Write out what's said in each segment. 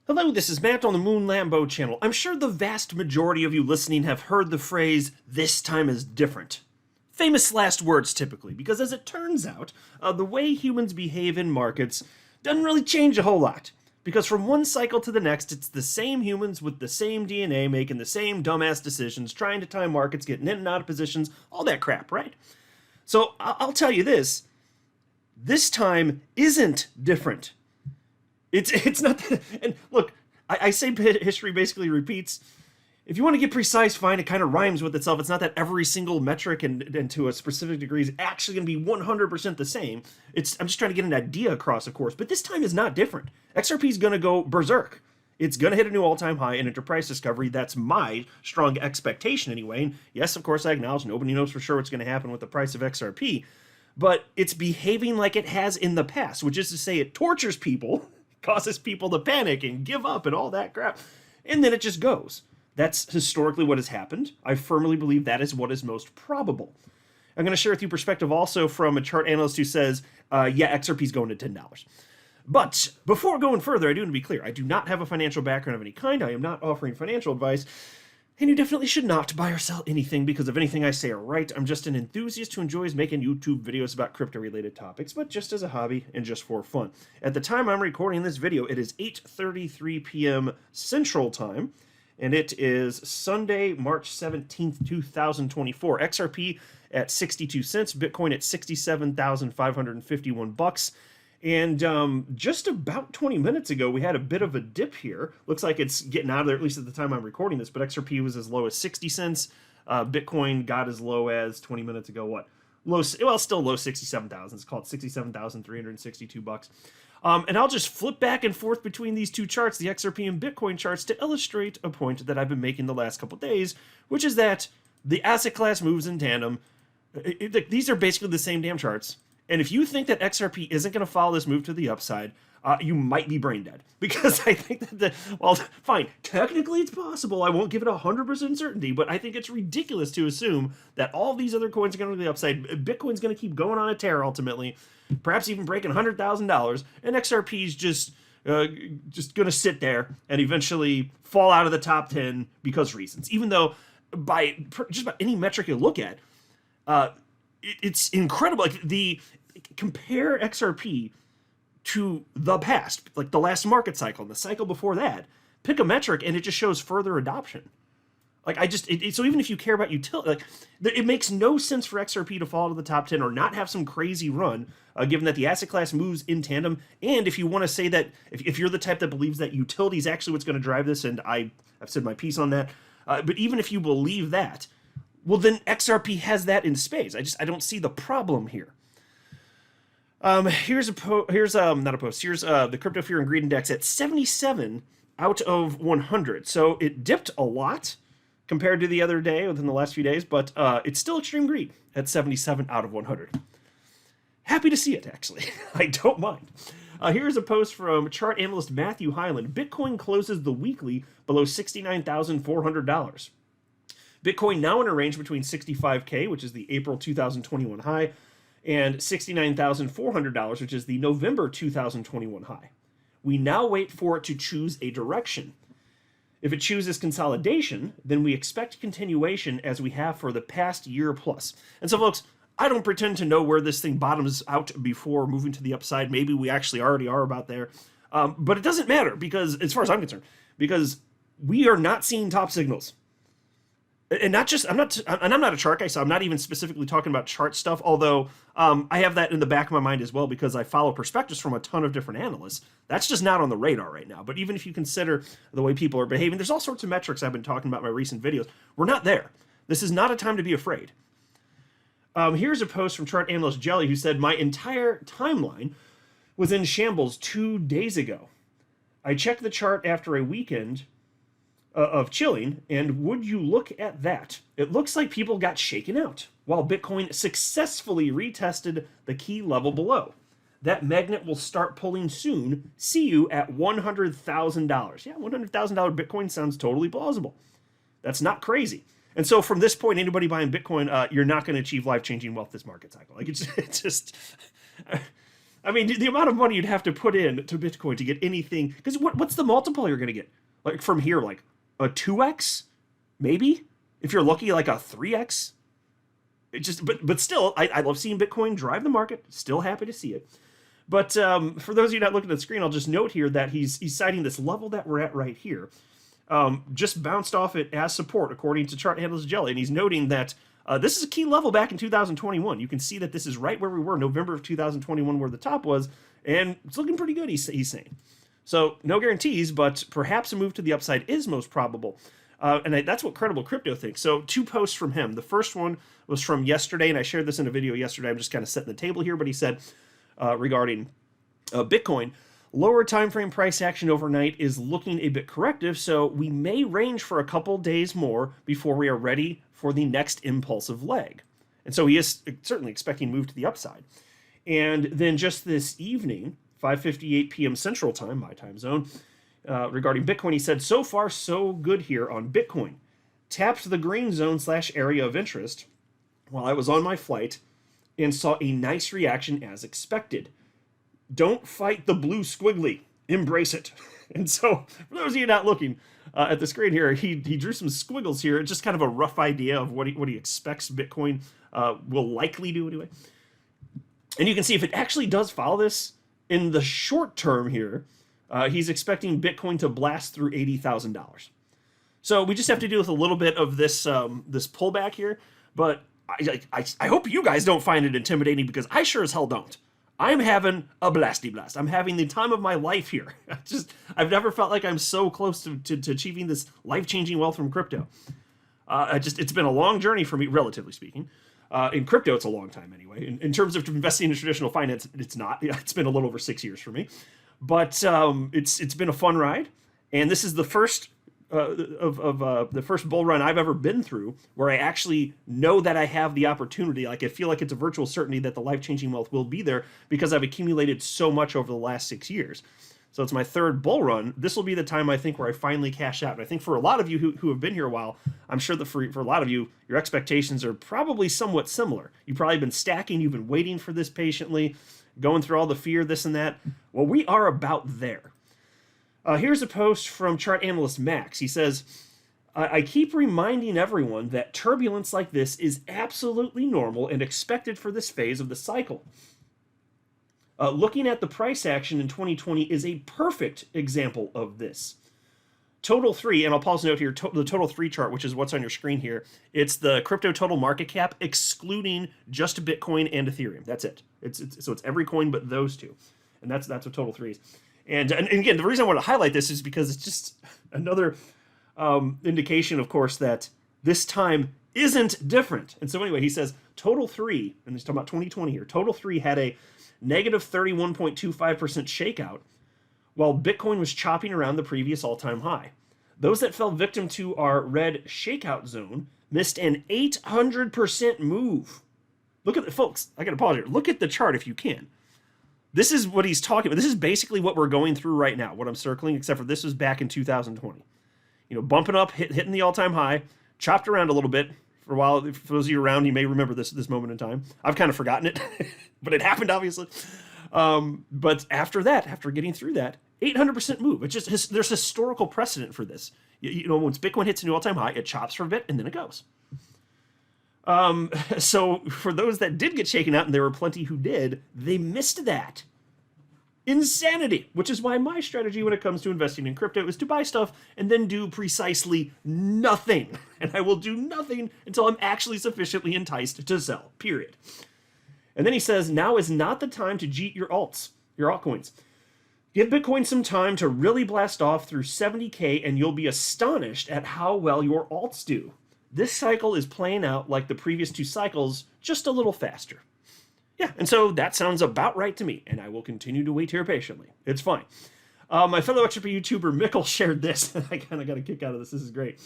Hello, this is Matt on the Moon Lambo channel. I'm sure the vast majority of you listening have heard the phrase, "this time is different." Famous last words typically, because as it turns out, the way humans behave in markets doesn't really change a whole lot. Because from one cycle to the next, it's the same humans with the same DNA making the same dumbass decisions, trying to time markets, getting in and out of positions, all that crap, right? So I'll tell you this time isn't different. It's not that, and look, I say history basically repeats. If you want to get precise, fine, it kind of rhymes with itself. It's not that every single metric and to a specific degree is actually going to be 100% the same. I'm just trying to get an idea across, of course, but this time is not different. XRP is going to go berserk. It's going to hit a new all-time high in enterprise discovery. That's my strong expectation anyway. And yes, of course, I acknowledge nobody knows for sure what's going to happen with the price of XRP, but it's behaving like it has in the past, which is to say it tortures people, causes people to panic and give up and all that crap, and then it just goes. That's historically what has happened. I firmly believe that is what is most probable. I'm going to share with you perspective also from a chart analyst who says, yeah, XRP is going to $10. But before going further, I do want to be clear. I do not have a financial background of any kind. I am not offering financial advice. And you definitely should not buy or sell anything because of anything I say are right. I'm just an enthusiast who enjoys making YouTube videos about crypto-related topics, but just as a hobby and just for fun. At the time I'm recording this video, it is 8:33 p.m. Central Time, and it is Sunday, March 17th, 2024. XRP at 62 cents, Bitcoin at 67,551 bucks. And just about 20 minutes ago, we had a bit of a dip here. Looks like it's getting out of there, at least at the time I'm recording this, but XRP was as low as 60 cents. Bitcoin got as low as 20 minutes ago, what? Still low 67,000. It's called 67,362 bucks. And I'll just flip back and forth between these two charts, the XRP and Bitcoin charts, to illustrate a point that I've been making the last couple days, which is that the asset class moves in tandem. These are basically the same damn charts. And if you think that XRP isn't going to follow this move to the upside, you might be brain dead. Because I think that, well, fine, technically it's possible. I won't give it 100% certainty, but I think it's ridiculous to assume that all these other coins are going to go to the upside. Bitcoin's going to keep going on a tear ultimately, perhaps even breaking $100,000, and XRP is just going to sit there and eventually fall out of the top 10 because reasons. Even though by just about any metric you look at, it's incredible. Like compare XRP to the past, like the last market cycle and the cycle before that. Pick a metric, and it just shows further adoption. Like so even if you care about utility, like it makes no sense for XRP to fall to the top 10 or not have some crazy run, given that the asset class moves in tandem. And if you want to say that, if you're the type that believes that utility is actually what's going to drive this, and I've said my piece on that, but even if you believe that, well, then XRP has that in spades. I don't see the problem here. Here's not a post. Here's the Crypto Fear and Greed Index at 77 out of 100. So it dipped a lot compared to the other day within the last few days, but it's still extreme greed at 77 out of 100. Happy to see it, actually. I don't mind. Here's a post from chart analyst Matthew Hyland. Bitcoin closes the weekly below $69,400. Bitcoin now in a range between 65K, which is the April 2021 high, and $69,400, which is the November 2021 high. We now wait for it to choose a direction. If it chooses consolidation, then we expect continuation as we have for the past year plus. And so, folks, I don't pretend to know where this thing bottoms out before moving to the upside. Maybe we actually already are about there. But it doesn't matter because, as far as I'm concerned, because we are not seeing top signals. And not just, I'm not a chart guy, so I'm not even specifically talking about chart stuff, although I have that in the back of my mind as well because I follow perspectives from a ton of different analysts. That's just not on the radar right now. But even if you consider the way people are behaving, there's all sorts of metrics I've been talking about in my recent videos. We're not there. This is not a time to be afraid. Here's a post from chart analyst Jelly who said, my entire timeline was in shambles 2 days ago. I checked the chart after a weekend of chilling, and would you look at that? It looks like people got shaken out, while Bitcoin successfully retested the key level below. That magnet will start pulling soon. See you at $100,000. Yeah, $100,000 Bitcoin sounds totally plausible. That's not crazy. And so from this point, anybody buying Bitcoin, you're not going to achieve life-changing wealth this market cycle. Like it's just I mean, the amount of money you'd have to put in to Bitcoin to get anything, because what's the multiple you're going to get? Like from here, like a 2x, maybe? If you're lucky, like a 3x? It just, but still, I love seeing Bitcoin drive the market. Still happy to see it. But for those of you not looking at the screen, I'll just note here that he's citing this level that we're at right here. Just bounced off it as support, according to Chart Analyst Jelly. And he's noting that this is a key level back in 2021. You can see that this is right where we were, November of 2021, where the top was. And it's looking pretty good, he's saying. So no guarantees, but perhaps a move to the upside is most probable. And that's what Credible Crypto thinks. So 2 posts from him. The first one was from yesterday, and I shared this in a video yesterday. I'm just kind of setting the table here, but he said regarding Bitcoin, lower time frame price action overnight is looking a bit corrective, so we may range for a couple days more before we are ready for the next impulsive leg. And so he is certainly expecting move to the upside. And then just this evening, 5:58 p.m. Central Time, my time zone, regarding Bitcoin, he said, so far so good here on Bitcoin. Tapped the green zone / area of interest while I was on my flight and saw a nice reaction as expected. Don't fight the blue squiggly. Embrace it. And so, for those of you not looking at the screen here, he drew some squiggles here. It's just kind of a rough idea of what he expects Bitcoin will likely do anyway. And you can see if it actually does follow this in the short term here, he's expecting Bitcoin to blast through $80,000. So we just have to deal with a little bit of this this pullback here. But I hope you guys don't find it intimidating, because I sure as hell don't. I'm having a blasty blast. I'm having the time of my life here. I've never felt like I'm so close to achieving this life-changing wealth from crypto. It's been a long journey for me, relatively speaking. In crypto, it's a long time anyway. In terms of investing in traditional finance, it's not. It's been a little over 6 years for me. But it's been a fun ride. And this is the first the first bull run I've ever been through where I actually know that I have the opportunity. Like, I feel like it's a virtual certainty that the life-changing wealth will be there, because I've accumulated so much over the last 6 years. So it's my third bull run. This will be the time, I think, where I finally cash out. And I think for a lot of you who have been here a while, I'm sure that for a lot of you, your expectations are probably somewhat similar. You've probably been stacking, you've been waiting for this patiently, going through all the fear, this and that. Well, we are about there. Here's a post from Chart Analyst Max. He says, I keep reminding everyone that turbulence like this is absolutely normal and expected for this phase of the cycle. Looking at the price action in 2020 is a perfect example of this. Total 3, and I'll pause note here, the Total 3 chart, which is what's on your screen here, it's the crypto total market cap excluding just Bitcoin and Ethereum. That's it. So it's every coin but those two. And that's what Total 3 is. And again, the reason I want to highlight this is because it's just another indication, of course, that this time isn't different. And so anyway, he says Total 3, and he's talking about 2020 here, Total 3 had a negative 31.25% shakeout, while Bitcoin was chopping around the previous all-time high. Those that fell victim to our red shakeout zone missed an 800% move. Look at the, folks, I gotta pause here. Look at the chart if you can. This is what he's talking about. This is basically what we're going through right now, what I'm circling, except for this was back in 2020. You know, bumping up, hitting the all-time high, chopped around a little bit. For a while, for those of you around, you may remember this moment in time. I've kind of forgotten it, but it happened, obviously. But after that, after getting through that, 800% move. It's just, there's historical precedent for this. You know, once Bitcoin hits a new all-time high, it chops for a bit, and then it goes. So for those that did get shaken out, and there were plenty who did, they missed that. Insanity, which is why my strategy when it comes to investing in crypto is to buy stuff and then do precisely nothing. And I will do nothing until I'm actually sufficiently enticed to sell, period. And then he says, now is not the time to jeet your altcoins. Give Bitcoin some time to really blast off through 70K, and you'll be astonished at how well your alts do. This cycle is playing out like the previous 2 cycles, just a little faster. Yeah, and so that sounds about right to me, and I will continue to wait here patiently. It's fine. My fellow XRP YouTuber Mikkel shared this, and I kind of got a kick out of this. This is great.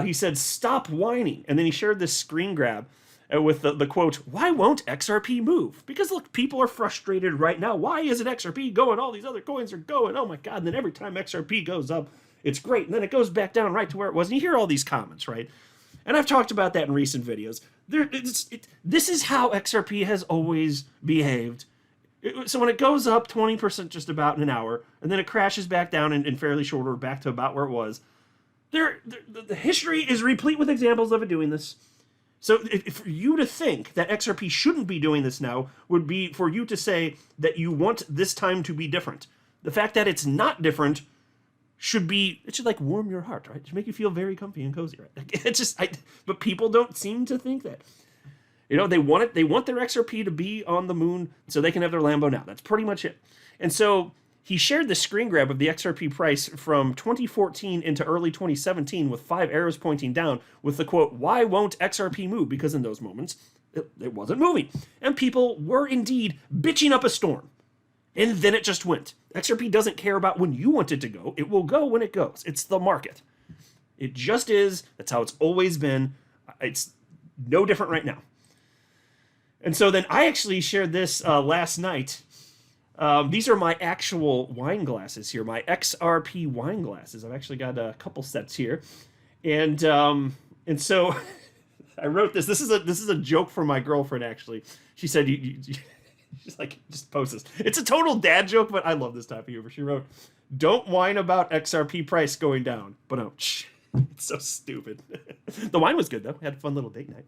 He said, stop whining, and then he shared this screen grab with the quote, why won't XRP move? Because look, people are frustrated right now. Why isn't XRP going? All these other coins are going. Oh my God, and then every time XRP goes up, it's great, and then it goes back down right to where it was, and you hear all these comments, right? And I've talked about that in recent videos. This is how XRP has always behaved So when it goes up 20% just about in an hour, and then it crashes back down in fairly short order back to about where it was, the history is replete with examples of it doing this. So for you to think that XRP shouldn't be doing this now would be for you to say that you want this time to be different. The fact that it's not different it should like warm your heart, right? It should make you feel very comfy and cozy, right? It's just, but people don't seem to think that. They want their XRP to be on the moon so they can have their Lambo now. That's pretty much it. And so he shared the screen grab of the XRP price from 2014 into early 2017 with 5 arrows pointing down with the quote, "Why won't XRP move?" Because in those moments, it wasn't moving. And people were indeed bitching up a storm. And then it just went. XRP doesn't care about when you want it to go. It will go when it goes. It's the market. It just is. That's how it's always been. It's no different right now. And so then I actually shared this last night. These are my actual wine glasses here, my XRP wine glasses. I've actually got a couple sets here, and so I wrote this. This is a joke from my girlfriend. Actually, she said she's like, just post this. It's a total dad joke, but I love this type of humor. She wrote, "Don't whine about XRP price going down." But oh, it's so stupid. The wine was good though. Had a fun little date night.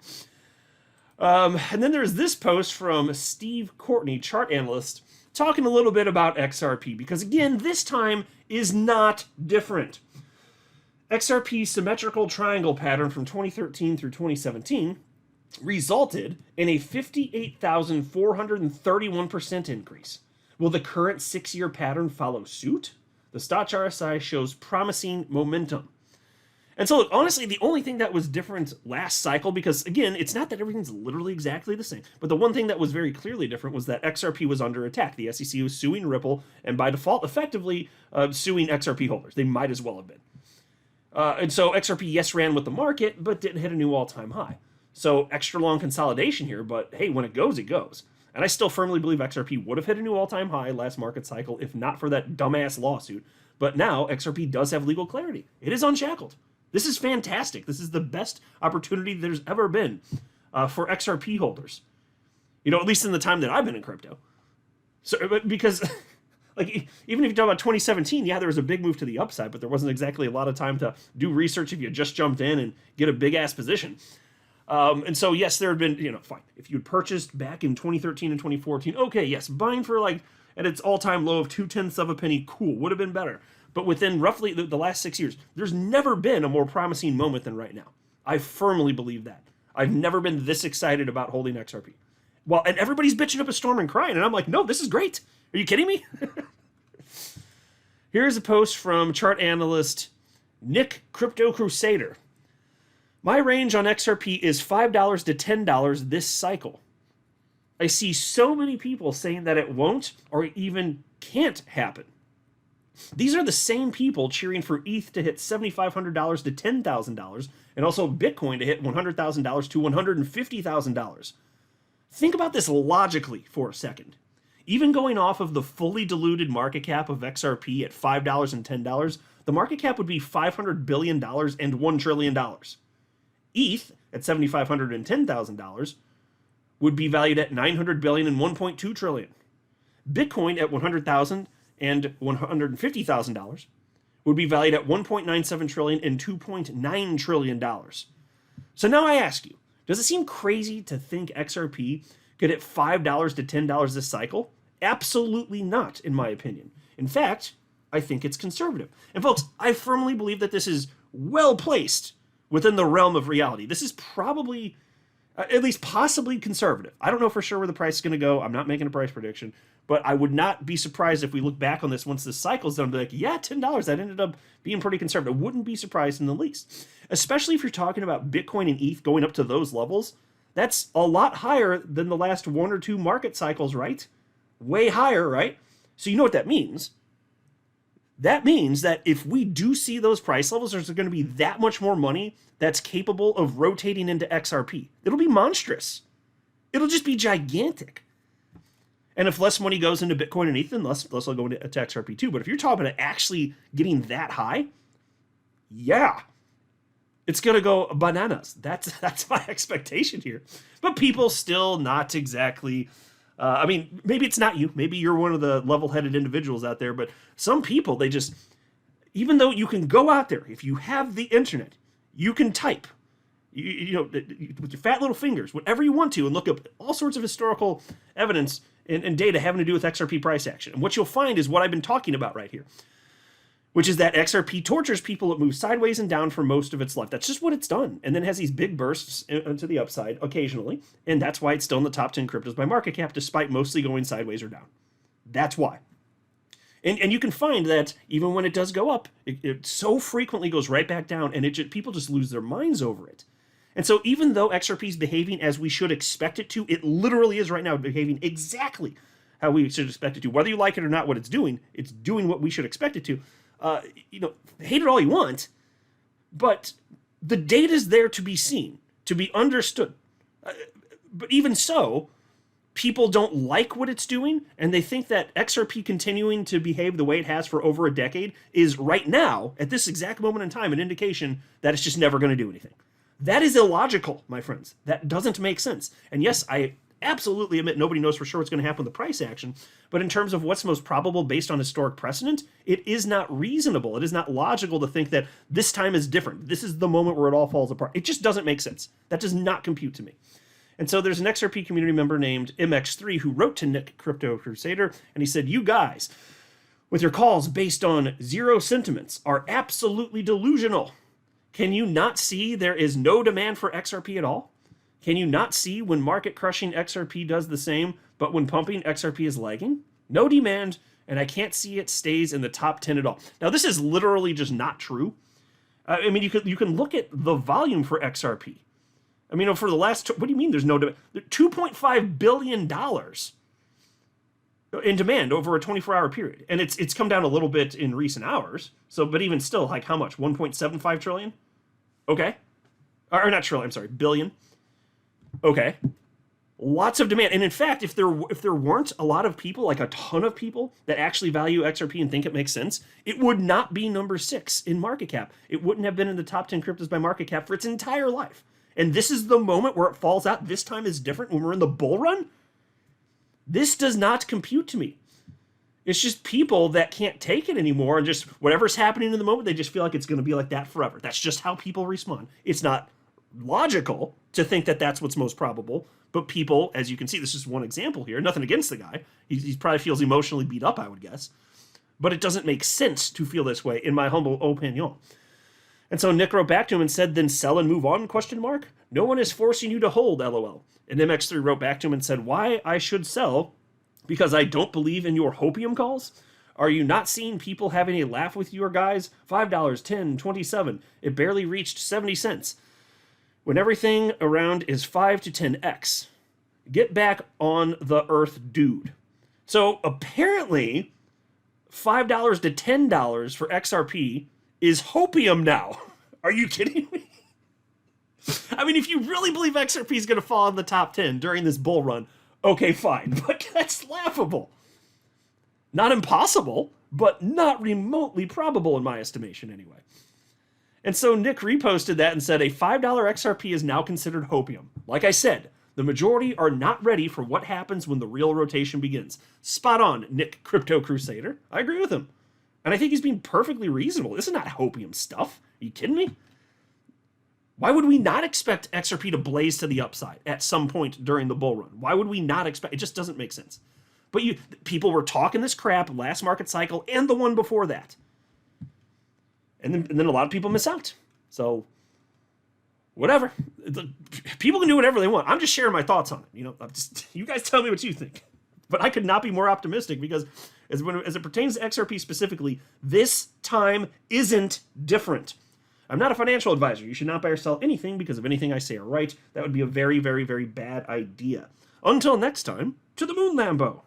And then there's this post from Steve Courtney, chart analyst, talking a little bit about XRP, because again, this time is not different. XRP's symmetrical triangle pattern from 2013 through 2017 resulted in a 58,431% increase. Will the current 6-year pattern follow suit? The Stoch RSI shows promising momentum. And so, look, honestly, the only thing that was different last cycle, because, again, it's not that everything's literally exactly the same, but the one thing that was very clearly different was that XRP was under attack. The SEC was suing Ripple, and by default, effectively suing XRP holders. They might as well have been. And so XRP, yes, ran with the market, but didn't hit a new all-time high. So extra long consolidation here, but hey, when it goes, it goes. And I still firmly believe XRP would have hit a new all-time high last market cycle if not for that dumbass lawsuit. But now XRP does have legal clarity. It is unshackled. This is fantastic. This is the best opportunity there's ever been for XRP holders. At least in the time that I've been in crypto. So, but because, like, even if you talk about 2017, yeah, there was a big move to the upside, but there wasn't exactly a lot of time to do research if you just jumped in and get a big-ass position. And so, yes, there had been, fine. If you'd purchased back in 2013 and 2014, okay, yes, buying for, like, at its all-time low of 0.2 of a penny, cool, would have been better. But within roughly the last 6 years, there's never been a more promising moment than right now. I firmly believe that. I've never been this excited about holding XRP. Well, and everybody's bitching up a storm and crying, and I'm like, no, this is great. Are you kidding me? Here's a post from chart analyst Nick Crypto Crusader. My range on XRP is $5 to $10 this cycle. I see so many people saying that it won't or even can't happen. These are the same people cheering for ETH to hit $7,500 to $10,000 and also Bitcoin to hit $100,000 to $150,000. Think about this logically for a second. Even going off of the fully diluted market cap of XRP at $5 and $10, the market cap would be $500 billion and $1 trillion. ETH at $7,500 and $10,000 would be valued at $900 billion and $1.2 trillion. Bitcoin at $100,000 and $150,000 would be valued at $1.97 trillion and $2.9 trillion. So now I ask you, does it seem crazy to think XRP could hit $5 to $10 this cycle? Absolutely not, in my opinion. In fact, I think it's conservative. And folks, I firmly believe that this is well placed within the realm of reality. This is probably, at least possibly conservative. I don't know for sure where the price is going to go. I'm not making a price prediction. But I would not be surprised if we look back on this once the cycle's done and be like, yeah, $10, that ended up being pretty conservative. I wouldn't be surprised in the least. Especially if you're talking about Bitcoin and ETH going up to those levels. That's a lot higher than the last 1 or 2 market cycles, right? Way higher, right? So you know what that means. That means that if we do see those price levels, there's going to be that much more money that's capable of rotating into XRP. It'll be monstrous. It'll just be gigantic. And if less money goes into Bitcoin and ETH, then less will go into XRP too. But if you're talking about actually getting that high, yeah, it's going to go bananas. That's my expectation here. But people still not exactly I mean, maybe it's not you. Maybe you're one of the level-headed individuals out there, but some people, they just, even though you can go out there, if you have the internet, you can type, you know, with your fat little fingers, whatever you want to, and look up all sorts of historical evidence and data having to do with XRP price action. And what you'll find is what I've been talking about right here, which is that XRP tortures people. It moves sideways and down for most of its life. That's just what it's done. And then has these big bursts into the upside occasionally. And that's why it's still in the top 10 cryptos by market cap, despite mostly going sideways or down. That's why. And you can find that even when it does go up, it so frequently goes right back down, and people just lose their minds over it. And so even though XRP is behaving as we should expect it to, it literally is right now behaving exactly how we should expect it to. Whether you like it or not what it's doing what we should expect it to. You know, hate it all you want, but the data's there to be seen, to be understood. But even so, people don't like what it's doing, and they think that XRP continuing to behave the way it has for over a decade is right now, at this exact moment in time, an indication that it's just never going to do anything. That is illogical, my friends. That doesn't make sense. And yes, I absolutely admit nobody knows for sure what's going to happen with the price action, but in terms of what's most probable based on historic precedent, it is not reasonable. It is not logical to think that this time is different. This is the moment where it all falls apart. It just doesn't make sense. That does not compute to me. And so there's an XRP community member named MX3 who wrote to Nick Crypto Crusader, and he said, "You guys, with your calls based on zero sentiments, are absolutely delusional. Can you not see there is no demand for XRP at all? Can you not see when market crushing XRP does the same, but when pumping XRP is lagging? No demand, and I can't see it stays in the top 10 at all." Now, this is literally just not true. I mean, you can look at the volume for XRP. I mean, for the last, what do you mean there's no demand? $2.5 billion in demand over a 24-hour period. And it's come down a little bit in recent hours. So, but even still, like how much? 1.75 trillion? Okay. Or not trillion, I'm sorry, billion. Okay. Lots of demand. And in fact, if there weren't a lot of people, like a ton of people that actually value XRP and think it makes sense, it would not be number 6 in market cap. It wouldn't have been in the top 10 cryptos by market cap for its entire life. And this is the moment where it falls out. This time is different when we're in the bull run. This does not compute to me. It's just people that can't take it anymore, and just whatever's happening in the moment, they just feel like it's going to be like that forever. That's just how people respond. It's not logical to think that that's what's most probable, but people, as you can see, this is one example here. Nothing against the guy. He probably feels emotionally beat up, I would guess. But it doesn't make sense to feel this way, in my humble opinion. And so Nick wrote back to him and said, "Then sell and move on, question mark? No one is forcing you to hold, lol." And MX3 wrote back to him and said, "Why I should sell? Because I don't believe in your hopium calls? Are you not seeing people having a laugh with your guys? $5, 10, 27. It barely reached 70 cents. When everything around is 5 to 10x. Get back on the earth, dude." So apparently, $5 to $10 for XRP is hopium now. Are you kidding me? I mean, if you really believe XRP is going to fall in the top 10 during this bull run, okay, fine. But that's laughable. Not impossible, but not remotely probable in my estimation anyway. And so Nick reposted that and said a $5 XRP is now considered hopium. Like I said, the majority are not ready for what happens when the real rotation begins. Spot on, Nick Crypto Crusader. I agree with him. And I think he's being perfectly reasonable. This is not hopium stuff. Are you kidding me? Why would we not expect XRP to blaze to the upside at some point during the bull run? Why would we not expect? It just doesn't make sense. But people were talking this crap last market cycle and the one before that. And then a lot of people miss out. So, whatever. People can do whatever they want. I'm just sharing my thoughts on it. You guys tell me what you think. But I could not be more optimistic because as it pertains to XRP specifically, this time isn't different. I'm not a financial advisor. You should not buy or sell anything because of anything I say or write. That would be a very, very, very bad idea. Until next time, to the moon, Lambo.